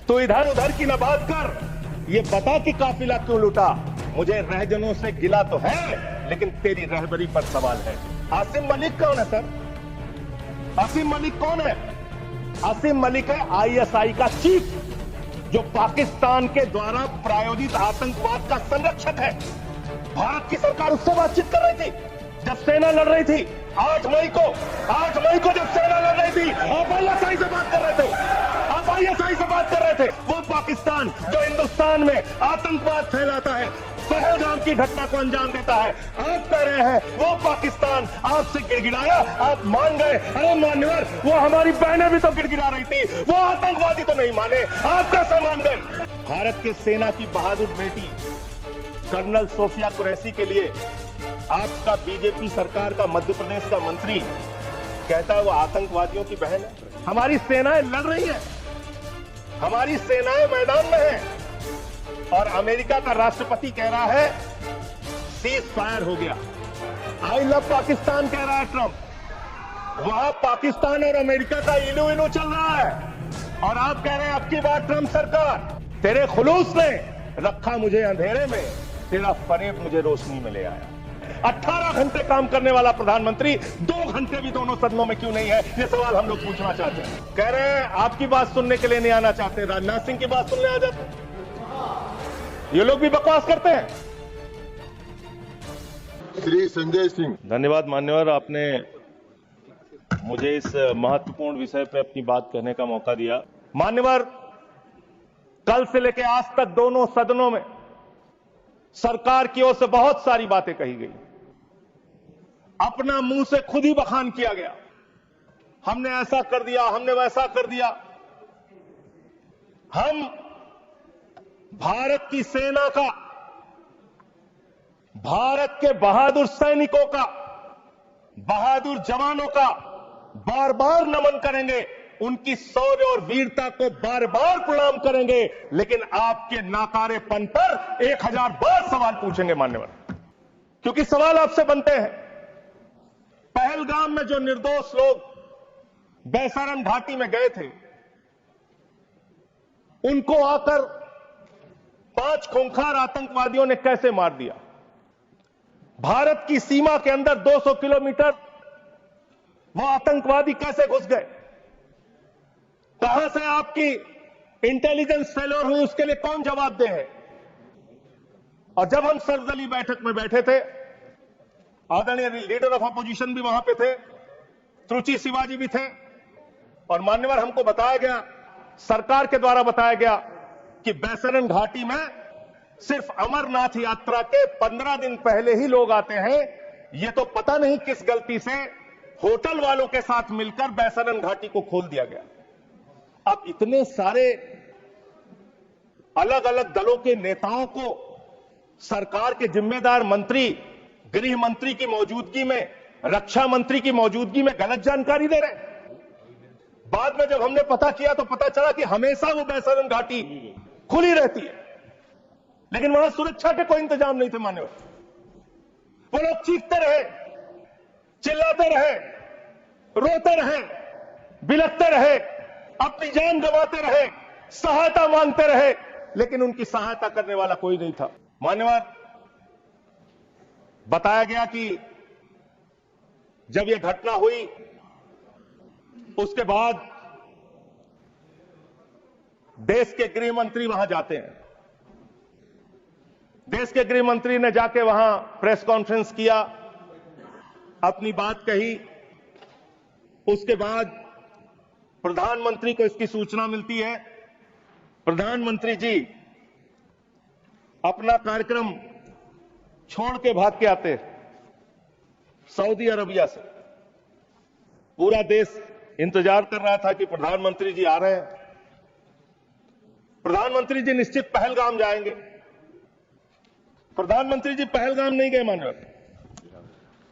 तो इधर उधर की न बात कर, ये बता कि काफिला क्यों लूटा। मुझे रहजनों से गिला तो है, लेकिन तेरी रहबरी पर सवाल है। आसिम मलिक कौन है सर? आसिम मलिक कौन है? आसिम मलिक है आईएसआई का चीफ, जो पाकिस्तान के द्वारा प्रायोजित आतंकवाद का संरक्षक है। भारत की सरकार उससे बातचीत कर रही थी जब सेना लड़ रही थी। 8 मई को जब सेना लड़ रही थी, आप आईएसआई से बात कर रहे थे। आप आईएसआई से बात कर रहे थे। वो पाकिस्तान जो हिंदुस्तान में आतंकवाद फैलाता है, पहलगाम की घटना को अंजाम देता है, आप कह रहे हैं वो पाकिस्तान आपसे गिड़गिड़ाया, आप मान गए। अरे मान्यवर, वो हमारी बहनें भी तो गिड़गिड़ा रही थी, वो आतंकवादी तो नहीं माने, आप कैसे मान गए? भारत के सेना की बहादुर बेटी कर्नल सोफिया कुरैशी के लिए आपका बीजेपी सरकार का मध्य प्रदेश का मंत्री कहता है वो आतंकवादियों की बहन है। हमारी सेनाएं लड़ रही है, हमारी सेनाएं मैदान में है, और अमेरिका का राष्ट्रपति कह रहा है सीज फायर हो गया। आई लव पाकिस्तान कह रहा है ट्रंप। वहां पाकिस्तान और अमेरिका का इलू इलू चल रहा है, और आप कह रहे हैं अब की बार ट्रंप सरकार। तेरे खुलूस ने रखा मुझे अंधेरे में, तेरा फरेब मुझे रोशनी में ले आया। 18 घंटे काम करने वाला प्रधानमंत्री 2 घंटे भी दोनों सदनों में क्यों नहीं है, ये सवाल हम लोग पूछना चाहते हैं। कह रहे हैं आपकी बात सुनने के लिए नहीं आना चाहते, राजनाथ सिंह की बात सुनने आ जाते हैं। ये लोग भी बकवास करते हैं। श्री संजय सिंह। धन्यवाद मान्यवर, आपने मुझे इस महत्वपूर्ण विषय पर अपनी बात कहने का मौका दिया। मान्यवर, कल से लेकर आज तक दोनों सदनों में सरकार की ओर से बहुत सारी बातें कही गई, अपना मुंह से खुद ही बखान किया गया। हमने ऐसा कर दिया, हमने वैसा कर दिया। हम भारत की सेना का, भारत के बहादुर सैनिकों का, बहादुर जवानों का बार बार नमन करेंगे, उनकी शौर्य और वीरता को बार बार प्रणाम करेंगे, लेकिन आपके नाकारेपन पर 1000 बार सवाल पूछेंगे मान्यवर, क्योंकि सवाल आपसे बनते हैं। पहलगाम में जो निर्दोष लोग बैसारन घाटी में गए थे, उनको आकर 5 खूंखार आतंकवादियों ने कैसे मार दिया? भारत की सीमा के अंदर 200 किलोमीटर वो आतंकवादी कैसे घुस गए? कहां से आपकी इंटेलिजेंस फेलियर हुई, उसके लिए कौन जवाबदेह है? और जब हम सर्वदलीय बैठक में बैठे थे, आदरणीय लीडर ऑफ अपोजिशन भी वहां पे थे, त्रुचि शिवाजी भी थे, और मान्यवर हमको बताया गया, सरकार के द्वारा बताया गया कि बैसारन घाटी में सिर्फ अमरनाथ यात्रा के 15 दिन पहले ही लोग आते हैं। यह तो पता नहीं किस गलती से होटल वालों के साथ मिलकर बैसारन घाटी को खोल दिया गया। अब इतने सारे अलग अलग दलों के नेताओं को सरकार के जिम्मेदार मंत्री, गृह मंत्री की मौजूदगी में, रक्षा मंत्री की मौजूदगी में गलत जानकारी दे रहे। बाद में जब हमने पता किया तो पता चला कि हमेशा वो बैसारन घाटी खुली रहती है, लेकिन वहां सुरक्षा के कोई इंतजाम नहीं थे मान्यवर। वो लोग चीखते रहे, चिल्लाते रहे, रोते रहे, बिलखते रहे, अपनी जान गंवाते रहे, सहायता मांगते रहे, लेकिन उनकी सहायता करने वाला कोई नहीं था। मान्यवर, बताया गया कि जब यह घटना हुई उसके बाद देश के गृह मंत्री वहां जाते हैं। देश के गृह मंत्री ने जाके वहां प्रेस कॉन्फ्रेंस किया, अपनी बात कही। उसके बाद प्रधानमंत्री को इसकी सूचना मिलती है। प्रधानमंत्री जी अपना कार्यक्रम छोड़ के भाग के आते सऊदी अरबिया से। पूरा देश इंतजार कर रहा था कि प्रधानमंत्री जी आ रहे हैं। प्रधानमंत्री जी निश्चित पहलगाम जाएंगे। प्रधानमंत्री जी पहलगाम नहीं गए मान्यवर।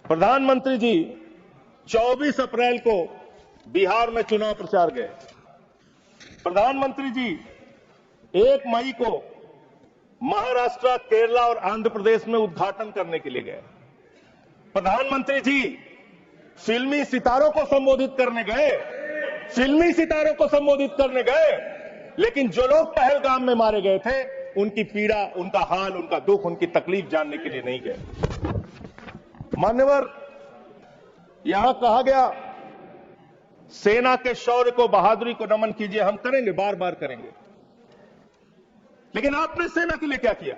प्रधानमंत्री जी 24 अप्रैल को बिहार में चुनाव प्रचार गए। प्रधानमंत्री जी 1 मई को महाराष्ट्र, केरला और आंध्र प्रदेश में उद्घाटन करने के लिए गए। प्रधानमंत्री जी फिल्मी सितारों को संबोधित करने गए। फिल्मी सितारों को संबोधित करने गए लेकिन जो लोग पहलगाम में मारे गए थे उनकी पीड़ा, उनका हाल, उनका दुख, उनकी तकलीफ जानने के लिए नहीं गए। मान्यवर, यहां कहा गया सेना के शौर्य को, बहादुरी को नमन कीजिए। हम करेंगे, बार बार करेंगे, लेकिन आपने सेना के लिए क्या किया?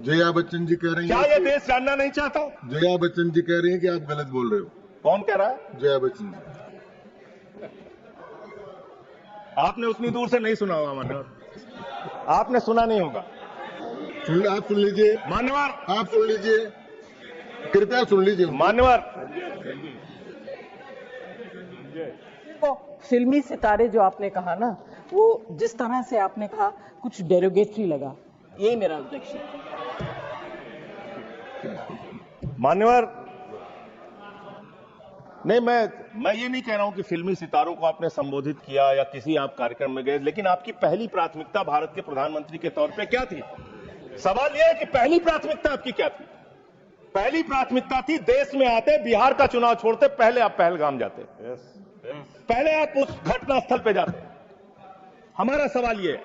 जया बच्चन जी कह रही क्या हैं यह देश जानना नहीं चाहता? जया बच्चन जी कह रही हैं कि आप गलत बोल रहे हो। कौन कह रहा है? जया बच्चन जी। आपने उतनी दूर से नहीं सुना होगा मान्यवर, आपने सुना नहीं होगा। आप सुन लीजिए, मान्यवर, आप सुन लीजिए, कृपया सुन लीजिए। मान्यवर, तो फिल्मी सितारे जो आपने कहा ना, वो जिस तरह से आपने कहा कुछ डेरोगेटरी लगा, यही मेरा ऑब्जेक्शन। मान्यवर, नहीं, मैं ये नहीं कह रहा हूं कि फिल्मी सितारों को आपने संबोधित किया या किसी आप कार्यक्रम में गए, लेकिन आपकी पहली प्राथमिकता भारत के प्रधानमंत्री के तौर पे क्या थी? सवाल यह है कि पहली प्राथमिकता आपकी क्या थी? पहली प्राथमिकता थी देश में आते, बिहार का चुनाव छोड़ते, पहले आप पहलगाम जाते, पहले आप उस घटना स्थल पे जाते। हमारा सवाल यह है,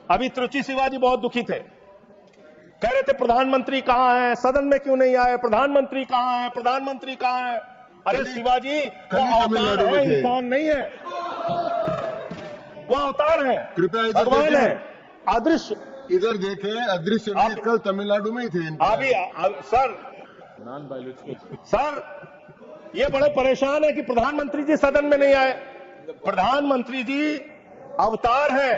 अभी त्रुचि शिवाजी बहुत दुखी थे, कह रहे थे प्रधानमंत्री कहां है, सदन में क्यों नहीं आए, प्रधानमंत्री कहां है, प्रधानमंत्री कहां है? अरे शिवाजी, वो अवतार है, इंसान नहीं है, वो अवतार है, कृपया भगवान है, अदृश्य। इधर देखें, अदृश्य नहीं, कल तमिलनाडु में ही थे। अभी सर, ये बड़े परेशान है कि प्रधानमंत्री जी सदन में नहीं आए। प्रधानमंत्री जी अवतार है,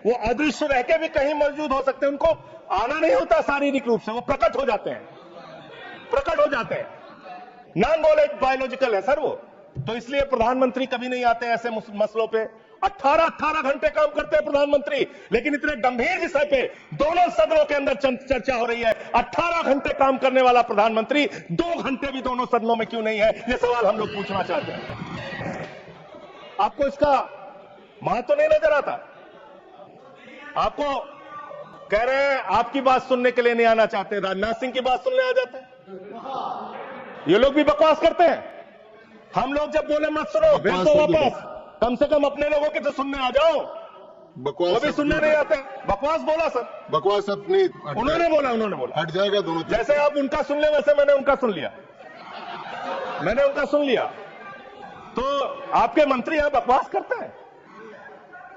वो अदृश्य रह के भी कहीं मौजूद हो सकते हैं, उनको आना नहीं होता शारीरिक रूप से, वो प्रकट हो जाते हैं, प्रकट हो जाते हैं। नॉन बायोलॉजिकल है सर वो, तो इसलिए प्रधानमंत्री कभी नहीं आते ऐसे मसलों पे। 18 घंटे काम करते हैं प्रधानमंत्री, लेकिन इतने गंभीर विषय पे दोनों सदनों के अंदर चर्चा हो रही है। 18 घंटे काम करने वाला प्रधानमंत्री 2 घंटे भी दोनों सदनों में क्यों नहीं है? ये सवाल हम लोग पूछना चाहते हैं। आपको इसका महत्व नहीं नजर आता? आपको कह रहे हैं आपकी बात सुनने के लिए नहीं आना चाहते, राजनाथ सिंह की बात सुनने आ जाते हैं। ये लोग भी बकवास करते हैं। हम लोग जब बोले मत सुनो, फिर तो वापस कम से कम अपने लोगों के तो सुनने आ जाओ। बकवास वो भी सुनने नहीं आते। बकवास बोला सर, बकवास अपनी उन्होंने बोला हट जाएगा दोनों। जैसे आप उनका सुन ले वैसे मैंने उनका सुन लिया, मैंने उनका सुन लिया। तो आपके मंत्री यहां बकवास करते हैं,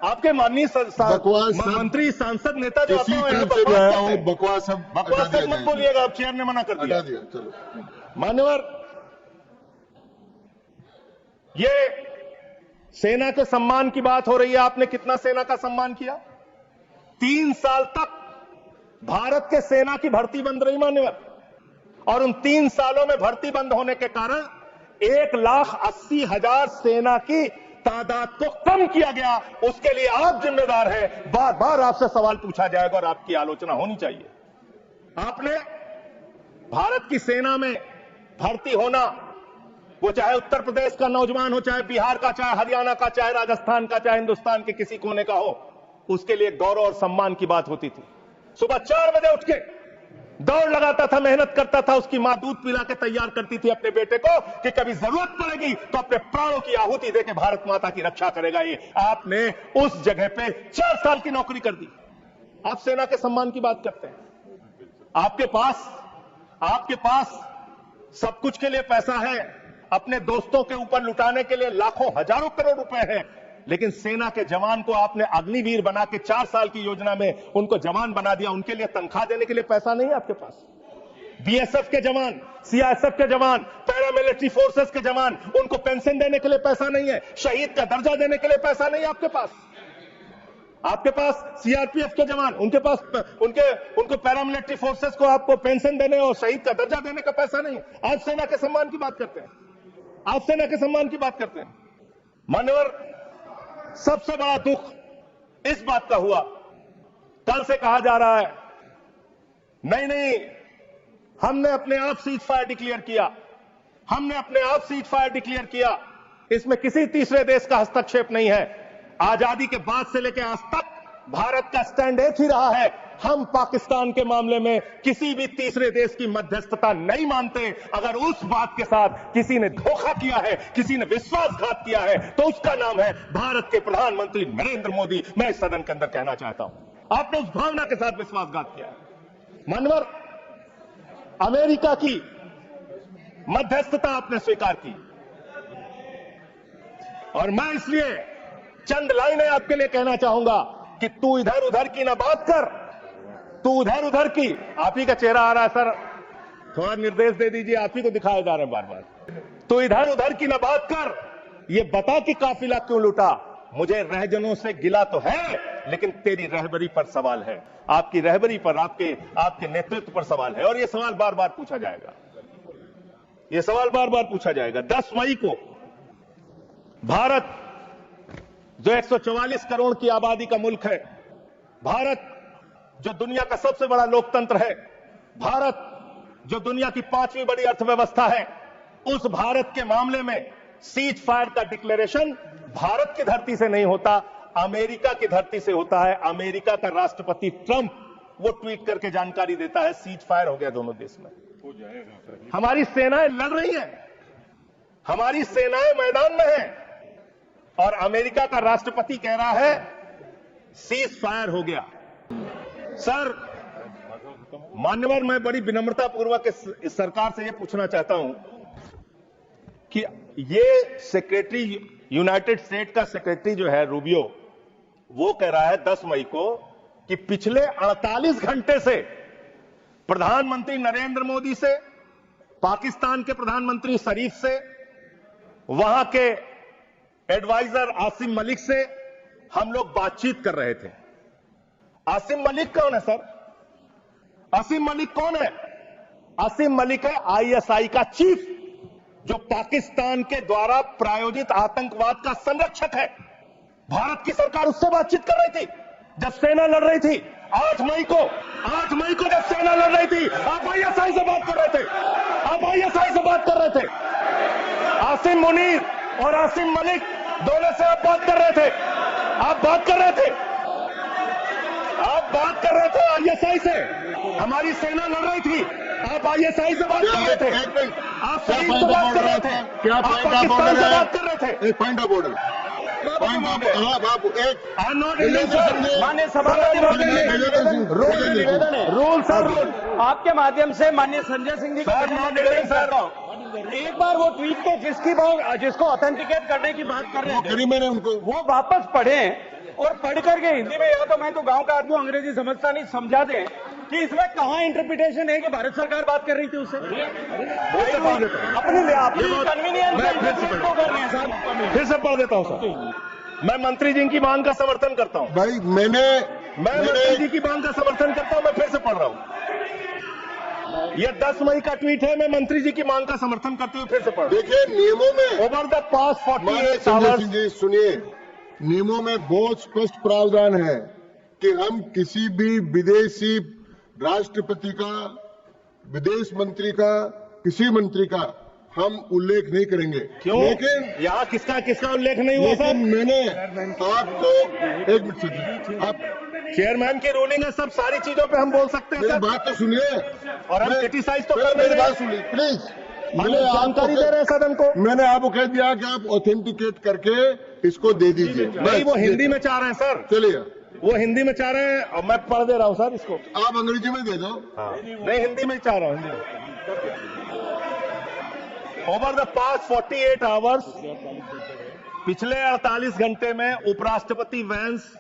आपके माननीय मंत्री, सांसद, नेता जो आते हैं बकवास मत बोलिएगा, आप चेयर ने मना कर दिया। चलो मान्यवर, ये सेना के सम्मान की बात हो रही है। आपने कितना सेना का सम्मान किया? 3 साल तक भारत के सेना की भर्ती बंद रही मान्यवर, और उन 3 सालों में भर्ती बंद होने के कारण 1,80,000 सेना की तादाद को कम किया गया। उसके लिए आप जिम्मेदार हैं। बार बार आपसे सवाल पूछा जाएगा और आपकी आलोचना होनी चाहिए। आपने भारत की सेना में भर्ती होना, वो चाहे उत्तर प्रदेश का नौजवान हो, चाहे बिहार का, चाहे हरियाणा का, चाहे राजस्थान का, चाहे हिंदुस्तान के किसी कोने का हो, उसके लिए गौरव और सम्मान की बात होती थी। सुबह 4 बजे उठ के दौड़ लगाता था, मेहनत करता था, उसकी मां दूध पिला के तैयार करती थी अपने बेटे को कि कभी जरूरत पड़ेगी तो अपने प्राणों की आहुति देके भारत माता की रक्षा करेगा। ये आपने उस जगह पे 4 साल की नौकरी कर दी। आप सेना के सम्मान की बात करते हैं। आपके पास सब कुछ के लिए पैसा है, अपने दोस्तों के ऊपर लुटाने के लिए लाखों हजारों करोड़ रुपए हैं, लेकिन सेना के जवान को आपने अग्निवीर बना के 4 साल की योजना में उनको जवान बना दिया। उनके लिए तनख्वाह देने के लिए पैसा नहीं है आपके पास। बीएसएफ के जवान, सीआईएसएफ के जवान, पैरामिलिट्री फोर्सेस के जवान, उनको पेंशन देने के लिए पैसा नहीं है, शहीद का दर्जा देने के लिए पैसा नहीं है आपके पास। आपके पास सीआरपीएफ के जवान, उनको पैरामिलिट्री फोर्सेस को आपको पेंशन देने और शहीद का दर्जा देने का पैसा नहीं। आज सेना के सम्मान की बात करते हैं, आज सेना के सम्मान की बात करते हैं। मान्यवर, सबसे बड़ा दुख इस बात का हुआ, कल से कहा जा रहा है नहीं, हमने अपने आप सीज फायर डिक्लेयर किया, हमने अपने आप सीज फायर डिक्लेयर किया, इसमें किसी तीसरे देश का हस्तक्षेप नहीं है। आजादी के बाद से लेकर आज तक भारत का स्टैंड एक ही रहा है, हम पाकिस्तान के मामले में किसी भी तीसरे देश की मध्यस्थता नहीं मानते। अगर उस बात के साथ किसी ने धोखा किया है, किसी ने विश्वासघात किया है, तो उसका नाम है भारत के प्रधानमंत्री नरेंद्र मोदी। मैं इस सदन के अंदर कहना चाहता हूं, आपने उस भावना के साथ विश्वासघात किया है। मनवर, अमेरिका की मध्यस्थता आपने स्वीकार की, और मैं इसलिए चंद लाइनें आपके लिए कहना चाहूंगा कि तू इधर उधर की ना बात कर, तू उधर उधर की। आप ही का चेहरा आ रहा है सर, थोड़ा निर्देश दे दीजिए, आप ही को दिखाए जा रहे हैं बार बार। तू इधर उधर की ना बात कर, ये बता कि काफिला क्यों लूटा। मुझे रहजनों से गिला तो है, लेकिन तेरी रहबरी पर सवाल है, आपकी रहबरी पर, आपके नेतृत्व पर सवाल है, और ये सवाल बार बार पूछा जाएगा, ये सवाल बार बार पूछा जाएगा। 10 मई को भारत, जो 144 करोड़ की आबादी का मुल्क है, भारत जो दुनिया का सबसे बड़ा लोकतंत्र है, भारत जो दुनिया की 5वीं बड़ी अर्थव्यवस्था है, उस भारत के मामले में सीज फायर का डिक्लेरेशन भारत की धरती से नहीं होता, अमेरिका की धरती से होता है। अमेरिका का राष्ट्रपति ट्रंप वो ट्वीट करके जानकारी देता है सीज फायर हो गया दोनों देश में। हमारी सेनाएं लड़ रही हैं, हमारी सेनाएं मैदान में हैं, और अमेरिका का राष्ट्रपति कह रहा है सीज फायर हो गया। सर मान्यवर, मैं बड़ी विनम्रता पूर्वक इस सरकार से यह पूछना चाहता हूं कि ये सेक्रेटरी, यूनाइटेड स्टेट का सेक्रेटरी जो है रूबियो, वो कह रहा है 10 मई को कि पिछले 48 घंटे से प्रधानमंत्री नरेंद्र मोदी से, पाकिस्तान के प्रधानमंत्री शरीफ से, वहां के एडवाइजर आसिम मलिक से हम लोग बातचीत कर रहे थे। आसिम मलिक कौन है सर? आसिम मलिक कौन है? आसिम मलिक है आईएसआई का चीफ, जो पाकिस्तान के द्वारा प्रायोजित आतंकवाद का संरक्षक है। भारत की सरकार उससे बातचीत कर रही थी जब सेना लड़ रही थी। 8 मई को जब सेना लड़ रही थी, आप आईएसआई से बात कर रहे थे, आप आईएसआई से बात कर रहे थे। आसिम मुनीर और आसिम मलिक दोनों से आप बात कर रहे थे, आप बात कर रहे थे आईएसआई से। हमारी सेना लड़ रही थी, आप आईएसआई से बात कर रहे थे, आप शरीफ से बात कर रहे थे, क्या आप पॉइंट ऑफ पाकिस्तान ऑर्डर से है? बात कर रहे थे। एक point of order, point of, हाँ बाबू, एक आई एम नॉट माननीय सभापति रूल सर, आपके माध्यम से माननीय संजय सिंह जी को एक बार वो ट्वीट को जिसको ऑथेंटिकेट करने की बात कर रहे थे, मैंने उनको वो वापस पढ़ें और पढ़ करके हिंदी में, या तो मैं तो गांव का आदमी अंग्रेजी समझता नहीं, समझा दें कि इसमें कहां इंटरप्रिटेशन है कि भारत सरकार बात कर रही थी उससे। अपनी कन्वीनियंस को कर रहे हैं साहब। फिर से पढ़ देता हूं सर। मैं मंत्री जी की मांग का समर्थन करता हूं, भाई मैं मंत्री जी की मांग का समर्थन करता हूं, मैं फिर से पढ़ रहा हूं। यह 10 मई का ट्वीट है, मैं मंत्री जी की मांग का समर्थन करते हुए फिर से पढ़ रहा हूं। देखिए नियमों में, over the past 48 Sanjay hours, Singh ji सुनिए, नियमों में बहुत स्पष्ट प्रावधान है कि हम किसी भी विदेशी राष्ट्रपति का, विदेश मंत्री का, किसी मंत्री का हम उल्लेख नहीं करेंगे। क्यों? लेकिन यहाँ किसका उल्लेख नहीं हुआ सर? मैंने आपको, एक मिनट सुनिए, आप चेयरमैन की रूलिंग है, सब सारी चीजों पे हम बोल सकते हैं मेरी सर, बात तो सुनिए, और हम क्रिटिसाइज तो कर नहीं मेरी रहे। बात सुनिए प्लीज। हम जानकारी दे रहे हैं सदन को। मैंने आपको कह दिया कि आप ऑथेंटिकेट करके इसको दे दीजिए। नहीं, वो हिंदी में चाह रहे हैं सर, चलिए, वो हिंदी में चाह रहे हैं और मैं पढ़ दे रहा हूं सर इसको। आप अंग्रेजी में दे दो। नहीं, हिंदी में चाह रहा हूं, हिंदी में। ओवर द पास्ट 48 आवर्स, पिछले 48 घंटे में उपराष्ट्रपति Vance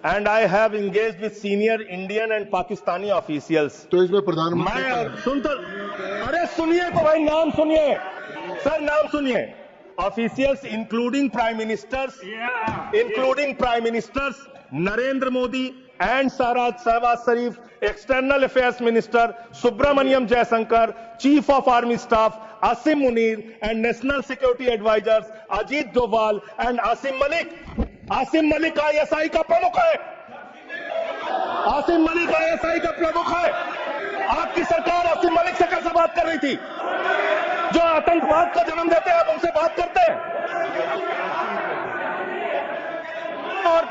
and I have engaged with senior Indian and Pakistani officials. तो इसमें प्रधानमंत्री अरे सुनिए तो भाई, नाम सुनिए सर, नाम सुनिए। Officials including prime ministers Narendra Modi and Shahbaz Sharif, external affairs minister Subrahmanyam Jaishankar, chief of army staff Asim Munir and national security advisers Ajit Doval and Asim Malik ISI का प्रमुख है, आसिम मलिक आईएसआई का प्रमुख है। आपकी सरकार आसिम मलिक से कैसे बात कर रही थी, जो आतंकवाद का जन्म देते हैं? आप उनसे बात करते हैं? और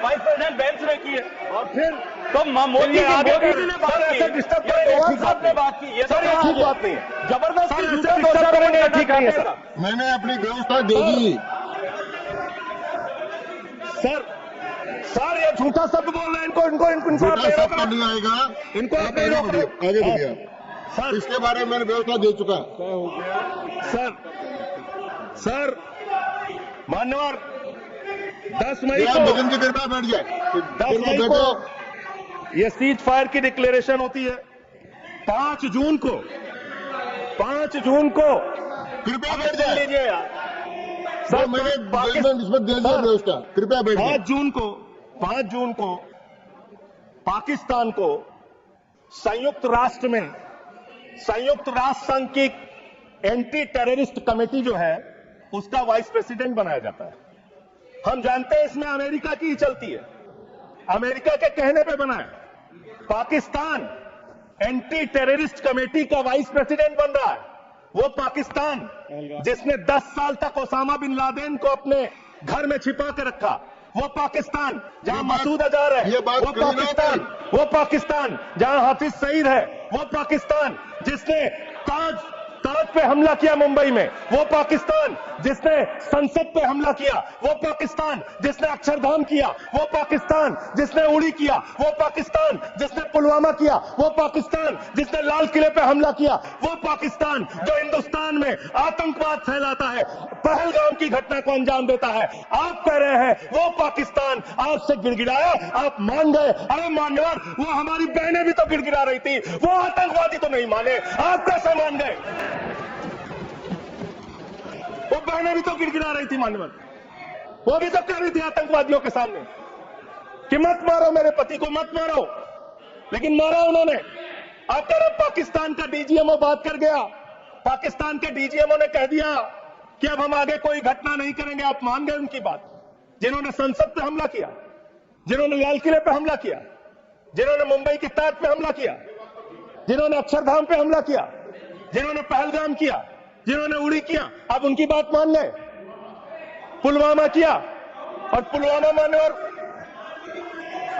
वाइस प्रेसिडेंट बेंच ने की है। और फिर तो मोदी ये आगे मोदी जी ने बात की, ऐसे डिस्टर्ब ये करेंगे, पवार ठीक साहब बात ने नहीं। बात की, ये सर, ये ठीक बात नहीं है। जबरदस्ती सर, झूठा ऐसे दोषारोपण करेंगे, करना ठीक नहीं है, चाहते हैं, सर। मैंने अपनी व्यवस्था दे दी। सर, ये झूठा शब्द बोल रहे हैं, इनको इनको इनको इनको आप झूठा नहीं रोक शब्द रहे। नहीं आएगा। इनको आप आप नहीं आगे रोक बढ़िए, रहे। आगे बढ़िए। सर इसके बारे में मैंने व्यवस्था दे चुका। सर मान्यवर 10 मई आप को भजन की कृपा बैठ जाए। 10 मई बैठो। को ये सीज फायर की डिक्लेरेशन होती है। 5 जून को कृपया बैठ सुन जाए। लीजिए यार सर मैंने जजमेंट इसमें दे दिया व्यवस्था। कृपया बैठ जाए। 5 जून को पाकिस्तान को संयुक्त राष्ट्र संघ की एंटी टेररिस्ट कमेटी जो है उसका वाइस प्रेसिडेंट बनाया जाता है। हम जानते हैं इसमें अमेरिका की ही चलती है, अमेरिका के कहने पे बना है। पाकिस्तान एंटी टेररिस्ट कमेटी का वाइस प्रेसिडेंट बन रहा है। वो पाकिस्तान जिसने 10 साल तक ओसामा बिन लादेन को अपने घर में छिपा के रखा, वो पाकिस्तान जहां मसूद अजहर है, ये बात वो कही ना पाकिस्तान जहां हाफिज सईद है, वो पाकिस्तान जिसने ताज पे हमला किया मुंबई में, वो पाकिस्तान जिसने संसद पे हमला किया, वो पाकिस्तान जिसने अक्षरधाम किया, वो पाकिस्तान जिसने उड़ी किया, वो पाकिस्तान जिसने पुलवामा किया, वो पाकिस्तान जिसने लाल किले पे हमला किया, वो पाकिस्तान जो हिंदुस्तान में आतंकवाद फैलाता है, पहलगाम की घटना को अंजाम देता है। आप कह रहे हैं वो पाकिस्तान आपसे गिड़गिड़ाया, आप मान गए। अरे मान्यवर, वो हमारी बहनें भी तो गिड़गिड़ा रही थी, वो आतंकवादी तो नहीं माने, आप कैसे मान गए? वो बहनें भी तो गिड़गिड़ा रही थी मान्यवर, वो भी तो कह रही थी आतंकवादियों के सामने कि मत मारो मेरे पति को, मत मारो, लेकिन मारा उन्होंने। आप कह रहे पाकिस्तान का डीजीएमओ बात कर गया, पाकिस्तान के डीजीएमओ ने कह दिया कि अब हम आगे कोई घटना नहीं करेंगे। आप मान गए उनकी बात? जिन्होंने संसद पे हमला किया, जिन्होंने लाल किले पे हमला किया, जिन्होंने मुंबई के ताज पे हमला किया, जिन्होंने अक्षरधाम पे हमला किया, जिन्होंने पहलगाम किया, जिन्होंने उड़ी किया, आप उनकी बात मान गए? पुलवामा किया, और पुलवामा मान्यवर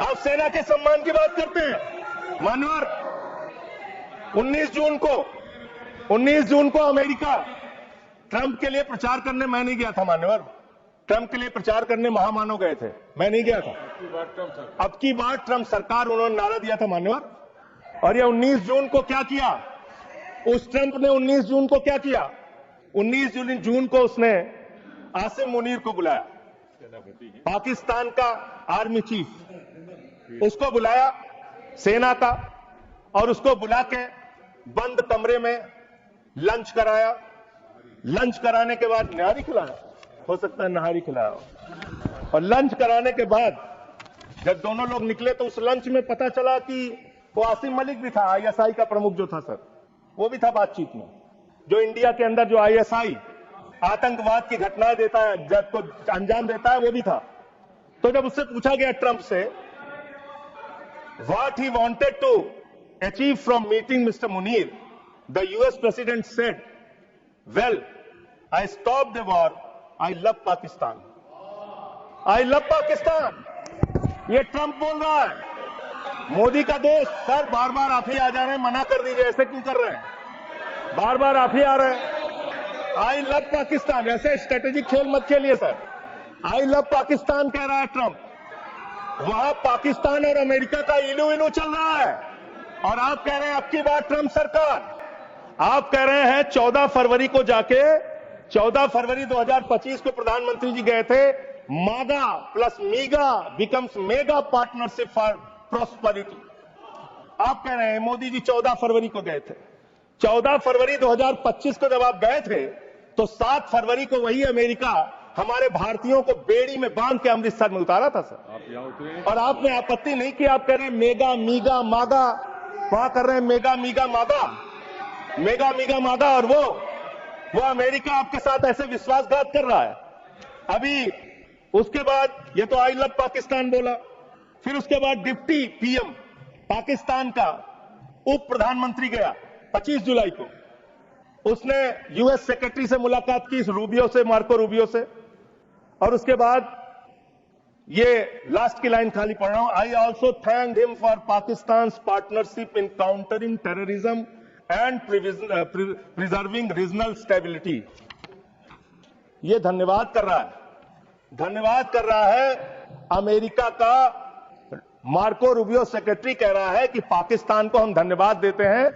आप सेना के सम्मान की बात करते हैं। मान्यवर 19 जून को अमेरिका ट्रंप के लिए प्रचार करने मैं नहीं गया था मान्यवर, ट्रंप के लिए प्रचार करने महामानव गए थे, मैं नहीं गया था। अब की बार ट्रंप सरकार उन्होंने नारा दिया था मान्यवर। और ये 19 जून को क्या किया? उस ट्रंप ने 19 जून को क्या किया? 19 जून को उसने आसिम मुनीर को बुलाया, पाकिस्तान का आर्मी चीफ, उसको बुलाया सेना का, और उसको बुला के बंद कमरे में लंच कराया। लंच कराने के बाद नहारी खिलाया, हो सकता है नहारी खिलाया हो। और लंच कराने के बाद जब दोनों लोग निकले तो उस लंच में पता चला कि वो आसिम मलिक भी था, आईएसआई का प्रमुख जो था सर, वो भी था बातचीत में। जो इंडिया के अंदर जो आईएसआई आतंकवाद की घटनाएं देता है, जब को अंजाम देता है, वो भी था। तो जब उससे पूछा गया ट्रंप से what he wanted to achieve from meeting mister Munir, the US president said, well I stop the war, I love Pakistan, I love Pakistan. ये ट्रंप बोल रहा है। मोदी का दोस्त, सर बार बार आप ही आ जा रहे हैं, मना कर दीजिए, ऐसे क्यों कर रहे हैं? बार बार आप ही आ रहे हैं। आई लव पाकिस्तान, ऐसे स्ट्रेटेजिक खेल मत खेलिए सर। आई लव पाकिस्तान कह रहा है ट्रंप। वहां पाकिस्तान और अमेरिका का इलू इलू चल रहा है, और आप कह रहे हैं आपकी बात ट्रंप सरकार। आप कह रहे हैं 14 फरवरी को जाके, 14 फरवरी 2025 को प्रधानमंत्री जी गए थे, मागा plus मीगा becomes mega partnership for prosperity. आप कह रहे हैं मोदी जी 14 फरवरी को गए थे। 14 फरवरी 2025 को जब आप गए थे तो 7 फरवरी को वही अमेरिका हमारे भारतीयों को बेड़ी में बांध के अमृतसर में उतारा था सर। और आपने आपत्ति नहीं की। आप कह रहे हैं मेगा मीगा मागा, वहां कर रहे हैं मेगा मीगा मागा, मेगा मीगा मागा, और वो अमेरिका आपके साथ ऐसे विश्वासघात कर रहा है। अभी उसके बाद ये तो आई लव पाकिस्तान बोला, फिर उसके बाद डिप्टी पीएम पाकिस्तान का उप प्रधानमंत्री गया 25 जुलाई को, उसने यूएस सेक्रेटरी से मुलाकात की, रूबियो से, मार्को रूबियो से, और उसके बाद ये लास्ट की लाइन खाली पढ़ रहा हूं। I also thank him for Pakistan partnership in countering terrorism and preserving regional stability. ये धन्यवाद कर रहा है अमेरिका का मार्को रूबियो सेक्रेटरी कह रहा है कि पाकिस्तान को हम धन्यवाद देते हैं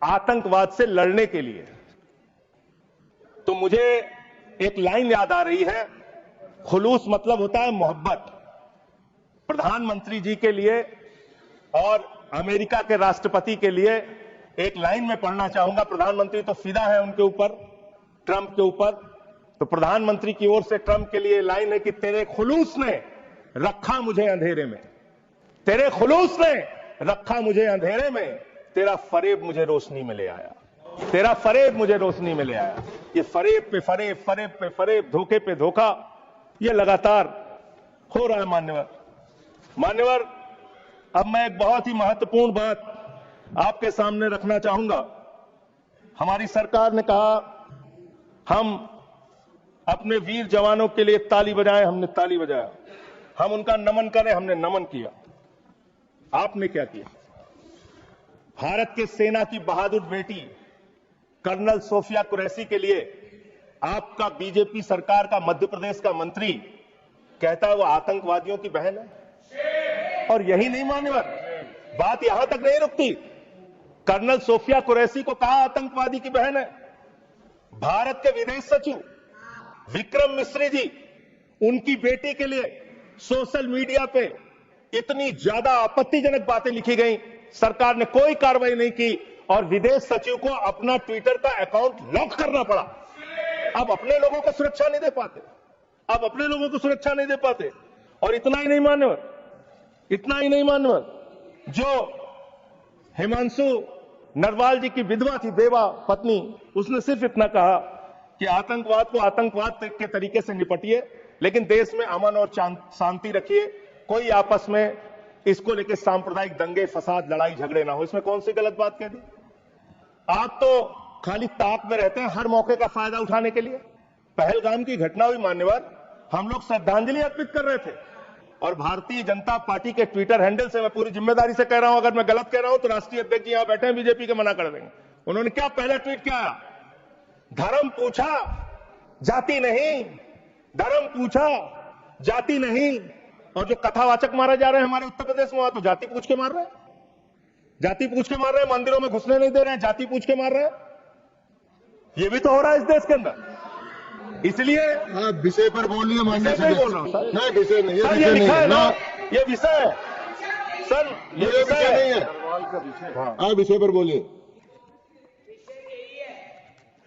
आतंकवाद से लड़ने के लिए। तो मुझे एक लाइन याद आ रही है, खुलूस मतलब होता है मोहब्बत। प्रधानमंत्री जी के लिए और अमेरिका के राष्ट्रपति के लिए एक लाइन में पढ़ना चाहूंगा। प्रधानमंत्री तो फिदा है उनके ऊपर, ट्रंप के ऊपर, तो प्रधानमंत्री की ओर से ट्रंप के लिए लाइन है कि तेरे खुलूस ने रखा मुझे अंधेरे में, तेरे खुलूस ने रखा मुझे अंधेरे में, तेरा फरेब मुझे रोशनी में ले आया, तेरा फरेब मुझे रोशनी में ले आया। ये फरेब पे फरेब, फरेब पे फरेब, धोखे पे धोखा, ये लगातार हो रहा है। मान्यवर, अब मैं एक बहुत ही महत्वपूर्ण बात आपके सामने रखना चाहूंगा। हमारी सरकार ने कहा हम अपने वीर जवानों के लिए ताली बजाएं, हमने ताली बजाया। हम उनका नमन करें, हमने नमन किया। आपने क्या किया? भारत के सेना की बहादुर बेटी कर्नल सोफिया कुरैशी के लिए आपका बीजेपी सरकार का मध्य प्रदेश का मंत्री कहता है वो आतंकवादियों की बहन है। और यही नहीं मान्यवर, बात यहां तक नहीं रुकती। कर्नल सोफिया कुरैशी को कहा आतंकवादी की बहन है। भारत के विदेश सचिव विक्रम मिश्री जी, उनकी बेटी के लिए सोशल मीडिया पे इतनी ज्यादा आपत्तिजनक बातें लिखी गई, सरकार ने कोई कार्रवाई नहीं की और विदेश सचिव को अपना ट्विटर का अकाउंट लॉक करना पड़ा। अब अपने लोगों को सुरक्षा नहीं दे पाते, अब अपने लोगों को सुरक्षा नहीं दे पाते। और इतना ही नहीं मान्यवर, जो हिमांशु नरवाल जी की विधवा थी, बेवा पत्नी, उसने सिर्फ इतना कहा कि आतंकवाद को आतंकवाद के तरीके से निपटिए, लेकिन देश में अमन और शांति रखिए, कोई आपस में इसको लेकर सांप्रदायिक दंगे फसाद लड़ाई झगड़े ना हो। इसमें कौन सी गलत बात कह दी? आप तो खाली ताक में रहते हैं हर मौके का फायदा उठाने के लिए। पहलगाम की घटना हुई मान्यवर, हम लोग श्रद्धांजलि अर्पित कर रहे थे और भारतीय जनता पार्टी के ट्विटर हैंडल से मैं पूरी जिम्मेदारी से कह रहा हूं, अगर मैं गलत कह रहा हूं तो राष्ट्रीय अध्यक्ष जी यहां बैठे हैं बीजेपी के, मना कर देंगे। उन्होंने क्या पहला ट्वीट किया? धर्म पूछा जाति नहीं, धर्म पूछा जाति नहीं। और जो कथावाचक मारे जा रहे हैं हमारे उत्तर प्रदेश में, वहां तो जाति पूछ के मार रहे हैं, जाति पूछ के मार रहे हैं, मंदिरों में घुसने नहीं दे रहे हैं, जाति पूछ के मार रहे हैं। ये भी तो हो रहा है इस देश के अंदर। इसलिए आप विषय पर बोलिए। विषय पे बोल रहा हूं सर। नहीं, विषय नहीं, सर ये लिखा है ना, ये विषय है सर, ये विषय नहीं है। आप विषय पर बोलिए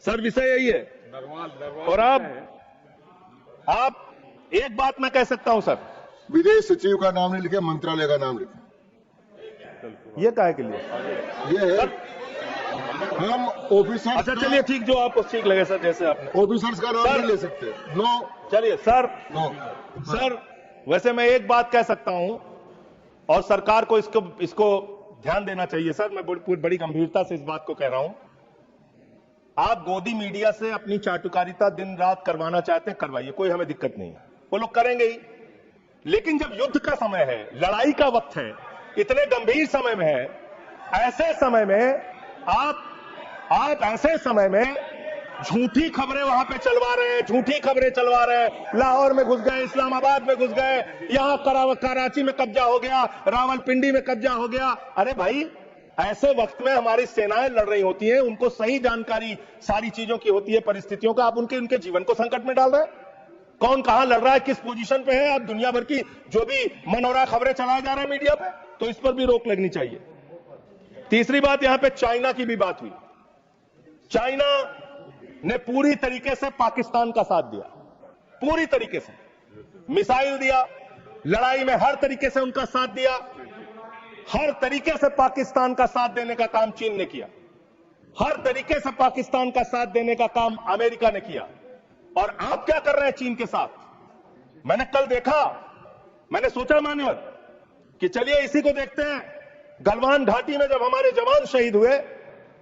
सर, विषय यही है। और आप एक बात मैं कह सकता हूं सर, विदेश सचिव का नाम नहीं लिखे, मंत्रालय का नाम लिखे। ये काहे के लिए? ये है हम ऑफिसर। अच्छा चलिए ठीक, जो आपको ठीक लगे सर, जैसे आपने। ऑफिसर्स का नाम नहीं ले सकते। नो, चलिए सर। नो सर वैसे मैं एक बात कह सकता हूं और सरकार को इसको ध्यान देना चाहिए सर, मैं बड़ी गंभीरता से इस बात को कह रहा हूं। आप गोदी मीडिया से अपनी चाटुकारिता दिन रात करवाना चाहते हैं, करवाइए, कोई हमें दिक्कत नहीं है, वो लोग करेंगे ही। लेकिन जब युद्ध का समय है, लड़ाई का वक्त है, इतने गंभीर समय में है, ऐसे समय में आप ऐसे समय में झूठी खबरें वहां पे चलवा रहे हैं, झूठी खबरें चलवा रहे हैं। लाहौर में घुस गए, इस्लामाबाद में घुस गए, यहां कराची में कब्जा हो गया, रावलपिंडी में कब्जा हो गया। अरे भाई, ऐसे वक्त में हमारी सेनाएं लड़ रही होती हैं, उनको सही जानकारी सारी चीजों की होती है, परिस्थितियों का। आप उनके जीवन को संकट में डाल रहे हैं। कौन कहां लड़ रहा है, किस पोजीशन पे है, आप दुनिया भर की जो भी मनोरा खबरें चलाए जा रहे हैं मीडिया पे, तो इस पर भी रोक लगनी चाहिए। तीसरी बात, यहां पे चाइना की भी बात हुई। चाइना ने पूरी तरीके से पाकिस्तान का साथ दिया, पूरी तरीके से मिसाइल दिया, लड़ाई में हर तरीके से उनका साथ दिया, हर तरीके से पाकिस्तान का साथ देने का काम चीन ने किया, हर तरीके से पाकिस्तान का साथ देने का काम अमेरिका ने किया। और आप क्या कर रहे हैं चीन के साथ? मैंने कल देखा, मैंने सोचा मान्यवर कि चलिए इसी को देखते हैं। गलवान घाटी में जब हमारे जवान शहीद हुए,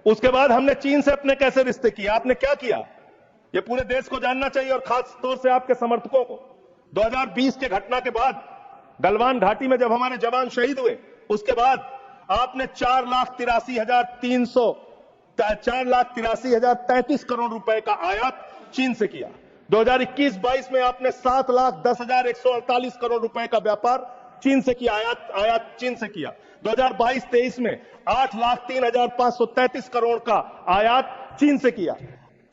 उसके बाद हमने चीन से अपने कैसे रिश्ते किए, आपने क्या किया, ये पूरे देश को जानना चाहिए और खास तौर से आपके समर्थकों को। 2020 के घटना के बाद गलवान घाटी में जब हमारे जवान शहीद हुए, उसके बाद आपने 4,83,033 करोड़ रुपए का आयात चीन से किया। 2021-22 में आपने 7,10,148 करोड़ रुपए का व्यापार चीन से किया, आयात चीन से किया। 2022-23 में 8,03,533 करोड़ का आयात चीन से किया।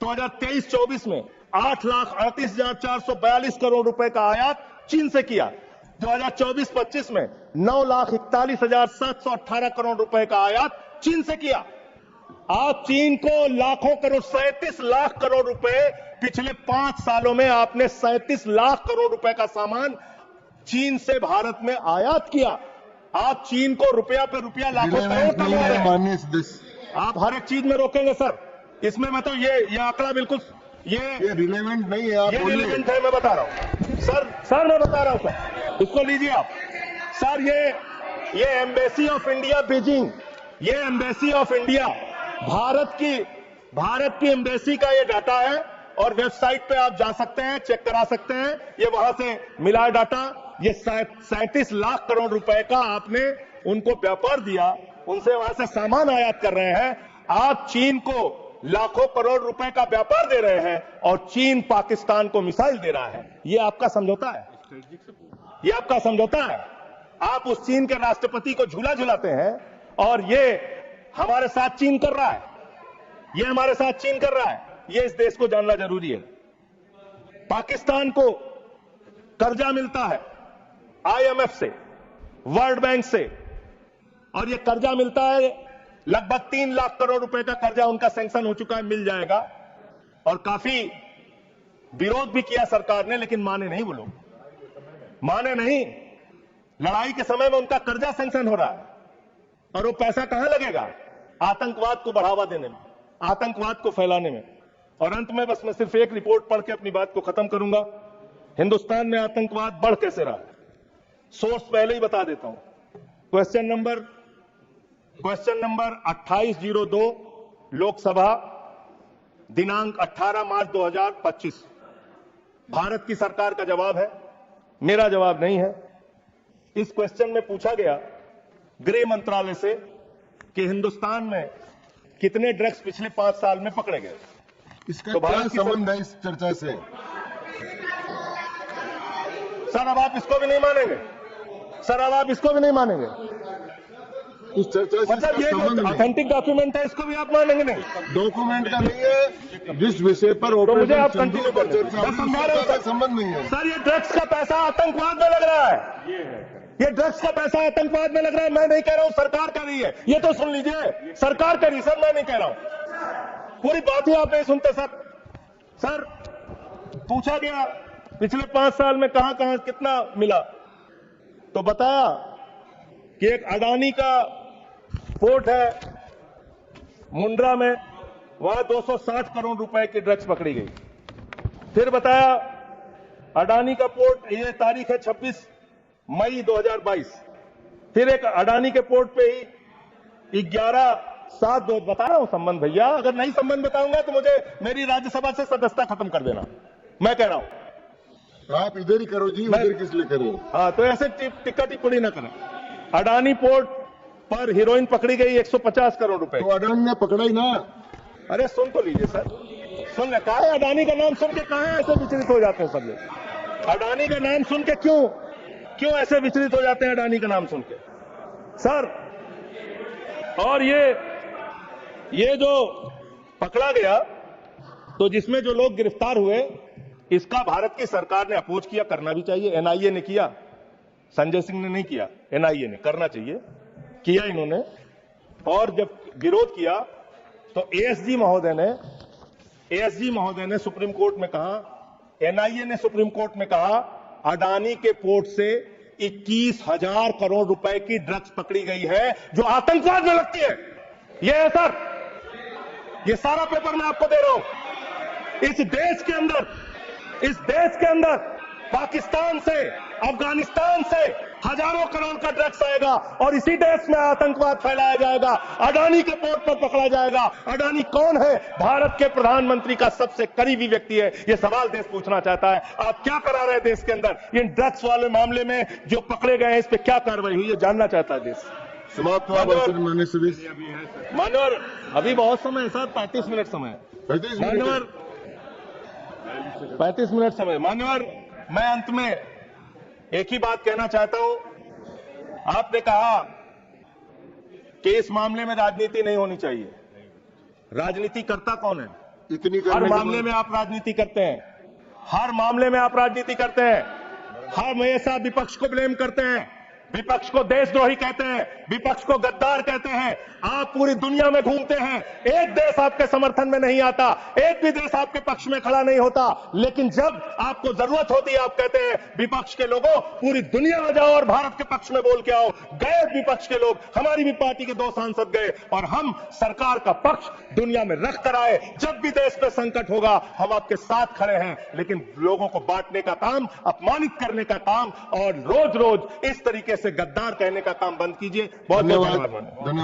2023-24 में 8,38,442 करोड़ रुपए का आयात चीन से किया। 2024-25 में 9,41,718 करोड़ रुपए का आयात चीन से किया। आप चीन को लाखों करोड़, 37 लाख करोड़ रुपए पिछले 5 सालों में आपने 37 लाख करोड़ रुपए का सामान चीन से भारत में आयात किया। आप चीन को रुपया पे रुपया लाखों करोड़ कमा रहे हैं। आप हर एक चीज में रोकेंगे सर। इसमें मतलब ये आंकड़ा बिल्कुल ये रिलेवेंट नहीं है। आप ये रिलेवेंट है, मैं बता रहा हूं सर मैं बता रहा हूं सर, इसको लीजिए आप सर। ये एम्बेसी ऑफ इंडिया बीजिंग, ये एम्बेसी ऑफ इंडिया भारत की एम्बेसी का ये डाटा है और वेबसाइट पे आप जा सकते हैं, चेक करा सकते हैं। ये वहां से मिला डाटा। ये 37 लाख करोड़ रुपए का आपने उनको व्यापार दिया, उनसे वहां से सामान आयात कर रहे हैं। आप चीन को लाखों करोड़ रुपए का व्यापार दे रहे हैं और चीन पाकिस्तान को मिसाइल दे रहा है। ये आपका समझौता है, ये आपका समझौता है। आप उस चीन के राष्ट्रपति को झूला झुलाते हैं और ये हमारे साथ चीन कर रहा है, ये हमारे साथ चीन कर रहा है। ये इस देश को जानना जरूरी है। पाकिस्तान को कर्जा मिलता है IMF से, वर्ल्ड बैंक से, और ये कर्जा मिलता है लगभग 3 लाख करोड़ रुपए का कर्जा उनका सैंक्शन हो चुका है, मिल जाएगा। और काफी विरोध भी किया सरकार ने, लेकिन माने नहीं, वो लोग माने नहीं। लड़ाई के समय में उनका कर्जा सैंक्शन हो रहा है और वो पैसा कहां लगेगा? आतंकवाद को बढ़ावा देने में, आतंकवाद को फैलाने में। और अंत में बस मैं सिर्फ एक रिपोर्ट पढ़ के अपनी बात को खत्म करूंगा। हिंदुस्तान में आतंकवाद बढ़ कैसे रहा है, सोर्स पहले ही बता देता हूं। क्वेश्चन नंबर 2802 लोकसभा, दिनांक 18 मार्च 2025। भारत की सरकार का जवाब है, मेरा जवाब नहीं है। इस क्वेश्चन में पूछा गया गृह मंत्रालय से कि हिंदुस्तान में कितने ड्रग्स पिछले 5 साल में पकड़े गए। इसका तो क्या संबंध है इस चर्चा से? सर अब आप इसको भी नहीं मानेंगे, सर अब आप इसको भी नहीं मानेंगे। इस चर्चा से मतलब ये जो ऑथेंटिक डॉक्यूमेंट है इसको भी आप मानेंगे नहीं? डॉक्यूमेंट का नहीं है, जिस विषय पर तो मुझे आप ऑपरेशन कंटिन्यू पर कर चर्चा मैं समझा रहा हूं सर। संबंध नहीं है। सर ये ड्रग्स का पैसा आतंकवाद में लग रहा है, ये ड्रग्स का पैसा आतंकवाद में लग रहा है। मैं नहीं कह रहा हूं सरकार कर रही है, ये तो सुन लीजिए, सरकार कर रही सर, मैं नहीं कह रहा हूं। पूरी बात ही आप नहीं सुनते सर। सर पूछा गया पिछले 5 साल में कहां कहां कितना मिला, तो बताया कि एक अडानी का पोर्ट है मुंद्रा में, वहां 260 करोड़ रुपए की ड्रग्स पकड़ी गई। फिर बताया अडानी का पोर्ट, ये तारीख है 26 मई 2022। फिर एक अडानी के पोर्ट पे ही 11/7/2 बता रहा हूं संबंध भैया। अगर नहीं संबंध बताऊंगा तो मुझे मेरी राज्यसभा से सदस्यता खत्म कर देना, मैं कह रहा हूं। आप इधर ही करो जी, उधर किस लिए करो? हाँ, तो ऐसे टिक्का टिप्पणी ना करें। अडानी पोर्ट पर हीरोइन पकड़ी गई 150 करोड़ रुपए। तो अडानी ने पकड़ा ही ना। अरे सुन तो लीजिए सर, सुन ले, कहा है अडानी का नाम सुन के कहां ऐसे विचलित हो जाते हैं सब लोग? अडानी का नाम सुन के क्यों ऐसे विचलित हो जाते हैं अडानी का नाम सुन के सर? और ये जो पकड़ा गया, तो जिसमें जो लोग गिरफ्तार हुए, इसका भारत की सरकार ने अपोज किया, करना भी चाहिए। NIA ने किया, संजय सिंह ने नहीं किया, NIA ने करना चाहिए, किया इन्होंने। और जब विरोध किया तो ASG महोदय ने सुप्रीम कोर्ट में कहा, NIA ने सुप्रीम कोर्ट में कहा, अडानी के पोर्ट से 21,000 करोड़ रुपए की ड्रग्स पकड़ी गई है जो आतंकवाद में लगती है। यह है सर, ये सारा पेपर मैं आपको दे रहा हूं। इस देश के अंदर पाकिस्तान से अफगानिस्तान से हजारों करोड़ का ड्रग्स आएगा और इसी देश में आतंकवाद फैलाया जाएगा, अडानी के पोर्ट पर पकड़ा जाएगा। अडानी कौन है? भारत के प्रधानमंत्री का सबसे करीबी व्यक्ति है। यह सवाल देश पूछना चाहता है, आप क्या करा रहे हैं देश के अंदर? इन ड्रग्स वाले मामले में जो पकड़े गए हैं इस पर क्या कार्रवाई हुई, ये जानना चाहता है देश। समाप्त हुआ भाषण माननीय सदस्य। मान्यवर, अभी बहुत समय है सर, 35 मिनट समय है। 35 मिनट। मान्यवर, 35 मिनट समय। मान्यवर, मैं अंत में एक ही बात कहना चाहता हूं। आपने कहा कि इस मामले में राजनीति नहीं होनी चाहिए। राजनीति करता कौन है? इतनी हर करने के मामले बाद- में आप राजनीति करते हैं, हर मामले में आप राजनीति करते हैं, हमेशा विपक्ष को ब्लेम करते हैं, विपक्ष को देशद्रोही कहते हैं, विपक्ष को गद्दार कहते हैं। आप पूरी दुनिया में घूमते हैं, एक देश आपके समर्थन में नहीं आता, एक भी देश आपके पक्ष में खड़ा नहीं होता, लेकिन जब आपको जरूरत होती है आप कहते हैं विपक्ष के लोगों पूरी दुनिया में जाओ और भारत के पक्ष में बोल के आओ। गए विपक्ष के लोग, हमारी भी पार्टी के 2 सांसद गए और हम सरकार का पक्ष दुनिया में रख कर आए। जब भी देश पे संकट होगा हम आपके साथ खड़े हैं, लेकिन लोगों को बांटने का काम, अपमानित करने का काम और रोज रोज इस तरीके से गद्दार कहने का काम बंद कीजिए। बहुत बहुत धन्यवाद। धन्यवाद। धन्यवाद।